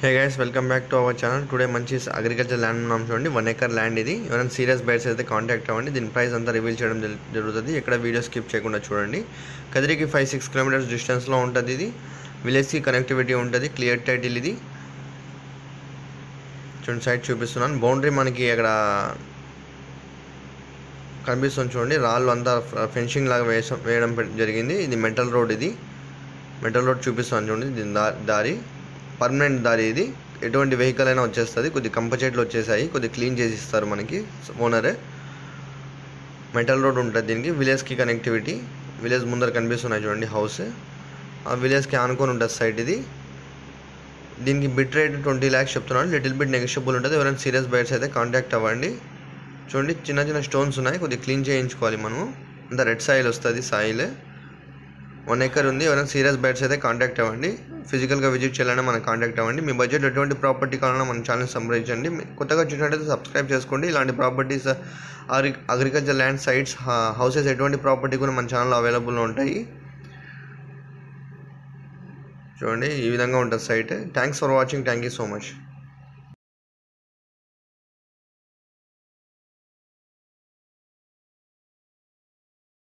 Hey guys, welcome back to our channel. Today మంచి agriculture land ఉన్నాం చూడండి. 1 acre land ఇది. ఎవరైనా సీరియస్ బయర్స్ అయితే కాంటాక్ట్ అవ్వండి. దీని ప్రైస్ అంతా రివీల్ చేయడం జరుగుతుంది. ఎక్కడ వీడియో స్కిప్ చేయకుండా చూడండి. కదిరికి 5-6 కిలోమీటర్స్ డిస్టెన్స్లో ఉంటుంది. ఇది విలేజ్కి కనెక్టివిటీ ఉంటుంది. క్లియర్ టైటిల్ ఇది. చూడండి, సైట్ చూపిస్తున్నాను. బౌండరీ మనకి అక్కడ కనిపిస్తుంది చూడండి. రాళ్ళు అంతా ఫెన్సింగ్ లాగా వేయడం జరిగింది. ఇది మెటల్ రోడ్. ఇది మెటల్ రోడ్ చూపిస్తున్నాను చూడండి. దీని దారి పర్మనెంట్ దారి. ఇది ఎటువంటి వెహికల్ అయినా వచ్చేస్తుంది. కొద్ది కంప చెట్లు వచ్చేసాయి, కొద్ది క్లీన్ చేసి ఇస్తారు మనకి ఓనరే. మెటల్ రోడ్ ఉంటుంది దీనికి. విలేజ్కి కనెక్టివిటీ. విలేజ్ ముందర కనిపిస్తున్నాయి చూడండి హౌస్. ఆ విలేజ్కి ఆనుకొని ఉంటుంది సైట్ ఇది. దీనికి బిట్ రేట్ 20 lakhs చెప్తున్నాను. లిటిల్ బిట్ నెగోషియబుల్ ఉంటుంది. ఎవరైనా సీరియస్ బయర్స్ అయితే కాంటాక్ట్ అవ్వండి. చూడండి, చిన్న చిన్న స్టోన్స్ ఉన్నాయి, కొద్దిగా క్లీన్ చేయించుకోవాలి మనము. అంత రెడ్ సాయిల్ వస్తుంది. సాయిల్ 1 acre ఉంది. ఎవరైనా సీరియస్ బయర్స్ అయితే కాంటాక్ట్ అవ్వండి. ఫిజికల్గా విజిట్ చేయాలన్నా మనకు కాంటాక్ట్ అవ్వండి. మీ బడ్జెట్ ఎటువంటి ప్రాపర్టీ కావాలన్నా మన ఛానల్ సంప్రదించండి. కొత్తగా చూసినట్టయితే సబ్స్క్రైబ్ చేసుకోండి. ఇలాంటి properties, agriculture land, sites, houses, ఎటువంటి ప్రాపర్టీ కూడా మన ఛానల్లో అవైలబుల్లో ఉంటాయి. చూడండి, ఈ విధంగా ఉంటుంది site. Thanks for watching. Thank you so much.